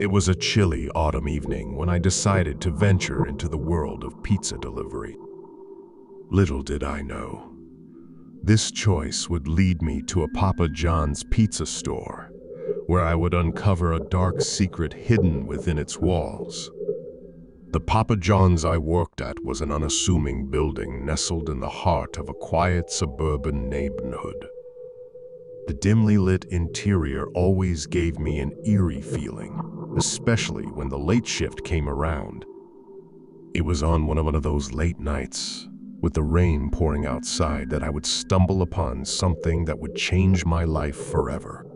It was a chilly autumn evening when I decided to venture into the world of pizza delivery. Little did I know, this choice would lead me to a Papa John's pizza store, where I would uncover a dark secret hidden within its walls. The Papa John's I worked at was an unassuming building nestled in the heart of a quiet suburban neighborhood. The dimly lit interior always gave me an eerie feeling, especially when the late shift came around. It was on one of those late nights, with the rain pouring outside, that I would stumble upon something that would change my life forever.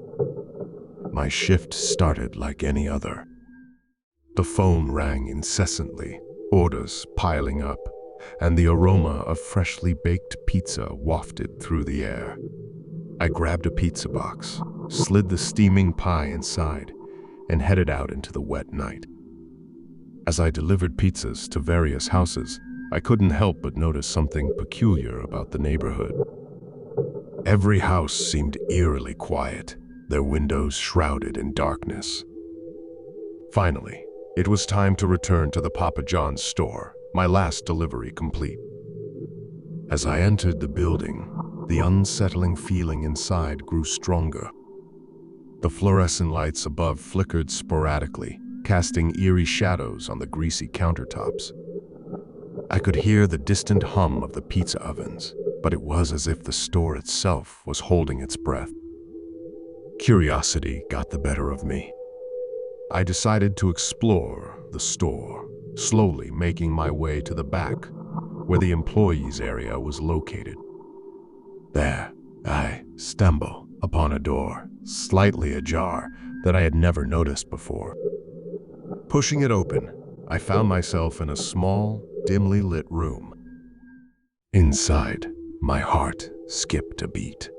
My shift started like any other. The phone rang incessantly, orders piling up, and the aroma of freshly baked pizza wafted through the air. I grabbed a pizza box, slid the steaming pie inside, and headed out into the wet night. As I delivered pizzas to various houses, I couldn't help but notice something peculiar about the neighborhood. Every house seemed eerily quiet, their windows shrouded in darkness. Finally, it was time to return to the Papa John's store, my last delivery complete. As I entered the building, the unsettling feeling inside grew stronger. The fluorescent lights above flickered sporadically, casting eerie shadows on the greasy countertops. I could hear the distant hum of the pizza ovens, but it was as if the store itself was holding its breath. Curiosity got the better of me. I decided to explore the store, slowly making my way to the back, where the employees' area was located. There, I stumbled upon a door, slightly ajar, that I had never noticed before. Pushing it open, I found myself in a small, dimly lit room. Inside, my heart skipped a beat.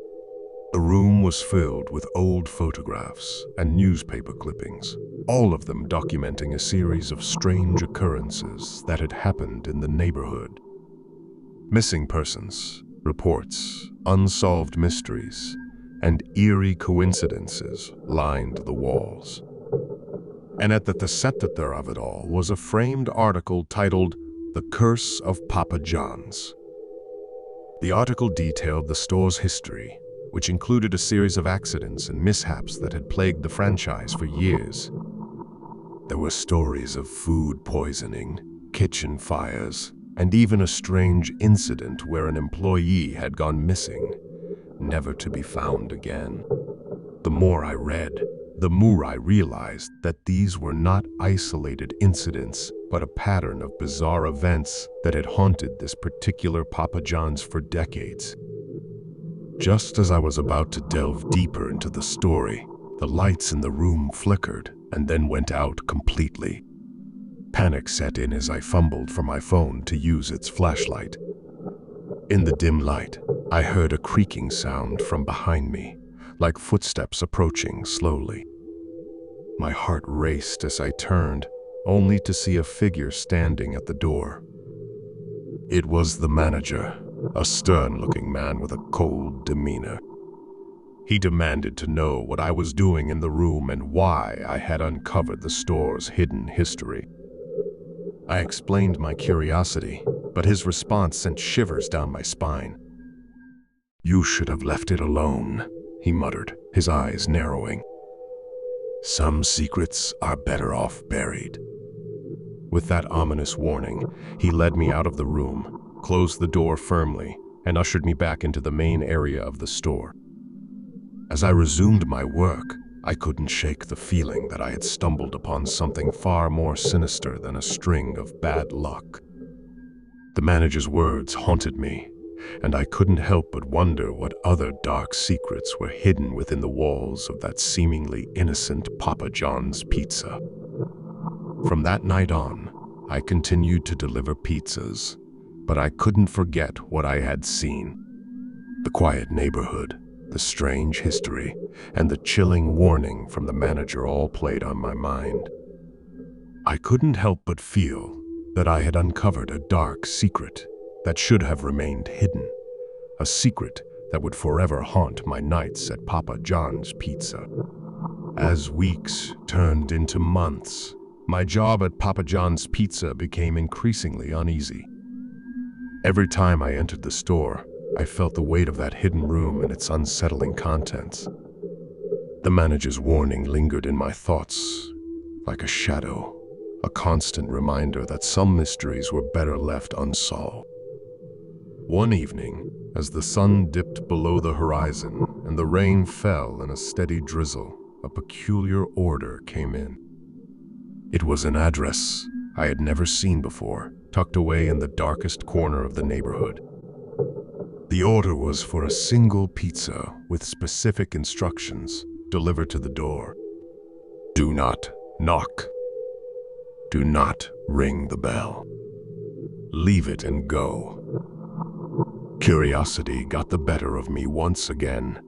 The room was filled with old photographs and newspaper clippings, all of them documenting a series of strange occurrences that had happened in the neighborhood. Missing persons, reports, unsolved mysteries, and eerie coincidences lined the walls. And at the center of it all was a framed article titled "The Curse of Papa John's." The article detailed the store's history, which included a series of accidents and mishaps that had plagued the franchise for years. There were stories of food poisoning, kitchen fires, and even a strange incident where an employee had gone missing, never to be found again. The more I read, the more I realized that these were not isolated incidents, but a pattern of bizarre events that had haunted this particular Papa John's for decades. Just as I was about to delve deeper into the story, the lights in the room flickered and then went out completely. Panic set in as I fumbled for my phone to use its flashlight. In the dim light, I heard a creaking sound from behind me, like footsteps approaching slowly. My heart raced as I turned, only to see a figure standing at the door. It was the manager, a stern-looking man with a cold demeanor. He demanded to know what I was doing in the room and why I had uncovered the store's hidden history. I explained my curiosity, but his response sent shivers down my spine. "You should have left it alone," he muttered, his eyes narrowing. "Some secrets are better off buried." With that ominous warning, he led me out of the room, closed the door firmly, and ushered me back into the main area of the store. As I resumed my work, I couldn't shake the feeling that I had stumbled upon something far more sinister than a string of bad luck. The manager's words haunted me, and I couldn't help but wonder what other dark secrets were hidden within the walls of that seemingly innocent Papa John's pizza. From that night on, I continued to deliver pizzas, but I couldn't forget what I had seen. The quiet neighborhood, the strange history, and the chilling warning from the manager all played on my mind. I couldn't help but feel that I had uncovered a dark secret that should have remained hidden, a secret that would forever haunt my nights at Papa John's Pizza. As weeks turned into months, my job at Papa John's Pizza became increasingly uneasy. Every time I entered the store, I felt the weight of that hidden room and its unsettling contents. The manager's warning lingered in my thoughts like a shadow, a constant reminder that some mysteries were better left unsolved. One evening, as the sun dipped below the horizon and the rain fell in a steady drizzle, a peculiar order came in. It was an address I had never seen before, tucked away in the darkest corner of the neighborhood. The order was for a single pizza with specific instructions delivered to the door. Do not knock. Do not ring the bell. Leave it and go. Curiosity got the better of me once again.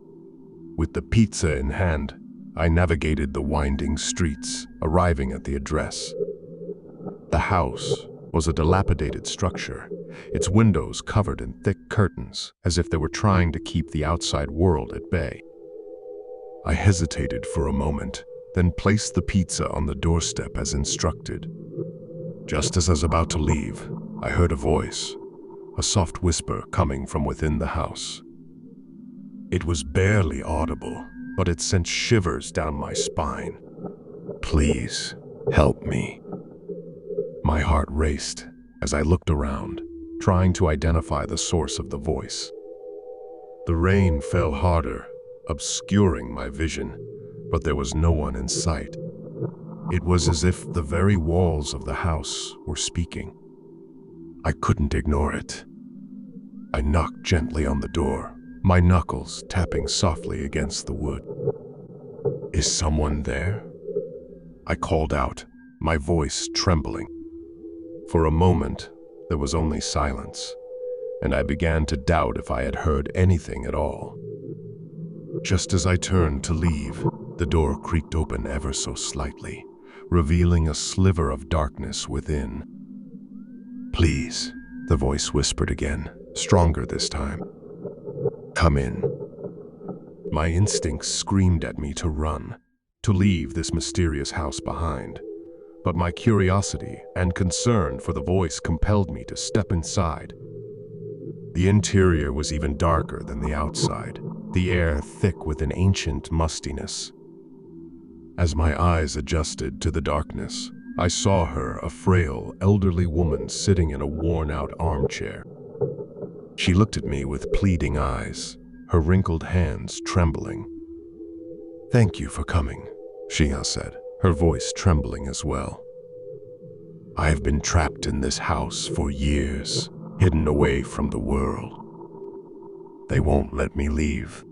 With the pizza in hand, I navigated the winding streets, arriving at the address. The house was a dilapidated structure, its windows covered in thick curtains, as if they were trying to keep the outside world at bay. I hesitated for a moment, then placed the pizza on the doorstep as instructed. Just as I was about to leave, I heard a voice, a soft whisper coming from within the house. It was barely audible, but it sent shivers down my spine. Please, help me. My heart raced as I looked around, trying to identify the source of the voice. The rain fell harder, obscuring my vision, but there was no one in sight. It was as if the very walls of the house were speaking. I couldn't ignore it. I knocked gently on the door, my knuckles tapping softly against the wood. Is someone there? I called out, my voice trembling. For a moment, there was only silence, and I began to doubt if I had heard anything at all. Just as I turned to leave, the door creaked open ever so slightly, revealing a sliver of darkness within. Please, the voice whispered again, stronger this time. Come in. My instincts screamed at me to run, to leave this mysterious house behind. But my curiosity and concern for the voice compelled me to step inside. The interior was even darker than the outside, the air thick with an ancient mustiness. As my eyes adjusted to the darkness, I saw her, a frail, elderly woman sitting in a worn-out armchair. She looked at me with pleading eyes, her wrinkled hands trembling. Thank you for coming, she said, her voice trembling as well. I have been trapped in this house for years, hidden away from the world. They won't let me leave.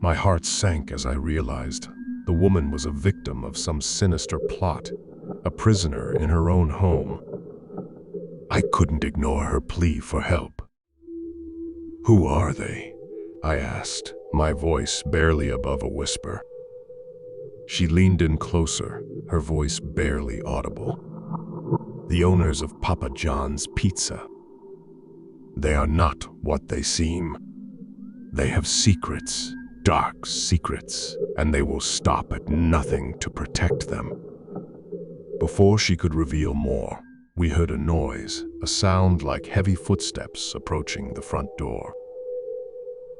My heart sank as I realized the woman was a victim of some sinister plot, a prisoner in her own home. I couldn't ignore her plea for help. Who are they? I asked, my voice barely above a whisper. She leaned in closer, her voice barely audible. The owners of Papa John's Pizza. They are not what they seem. They have secrets, dark secrets, and they will stop at nothing to protect them. Before she could reveal more, we heard a noise, a sound like heavy footsteps approaching the front door.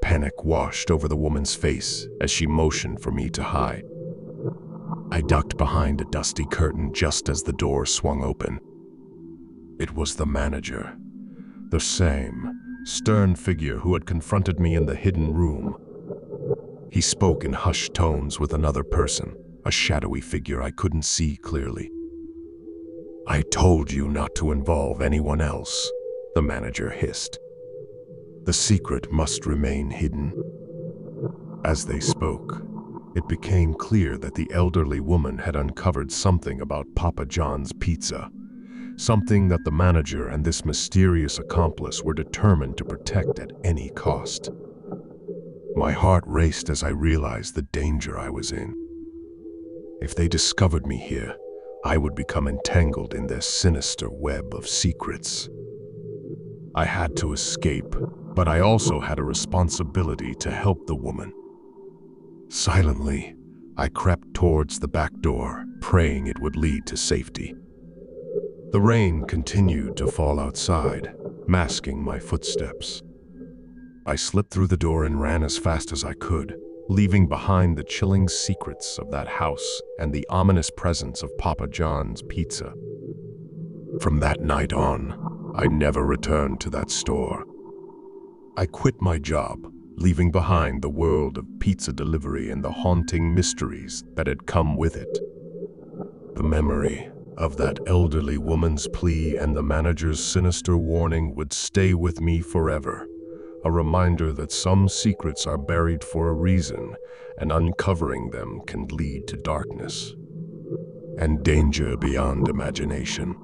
Panic washed over the woman's face as she motioned for me to hide. I ducked behind a dusty curtain just as the door swung open. It was the manager, the same stern figure who had confronted me in the hidden room. He spoke in hushed tones with another person, a shadowy figure I couldn't see clearly. I told you not to involve anyone else, the manager hissed. The secret must remain hidden. As they spoke, it became clear that the elderly woman had uncovered something about Papa John's Pizza, something that the manager and this mysterious accomplice were determined to protect at any cost. My heart raced as I realized the danger I was in. If they discovered me here, I would become entangled in their sinister web of secrets. I had to escape, but I also had a responsibility to help the woman. Silently, I crept towards the back door, praying it would lead to safety. The rain continued to fall outside, masking my footsteps. I slipped through the door and ran as fast as I could, leaving behind the chilling secrets of that house and the ominous presence of Papa John's pizza. From that night on, I never returned to that store. I quit my job, leaving behind the world of pizza delivery and the haunting mysteries that had come with it. The memory of that elderly woman's plea and the manager's sinister warning would stay with me forever, a reminder that some secrets are buried for a reason, and uncovering them can lead to darkness and danger beyond imagination.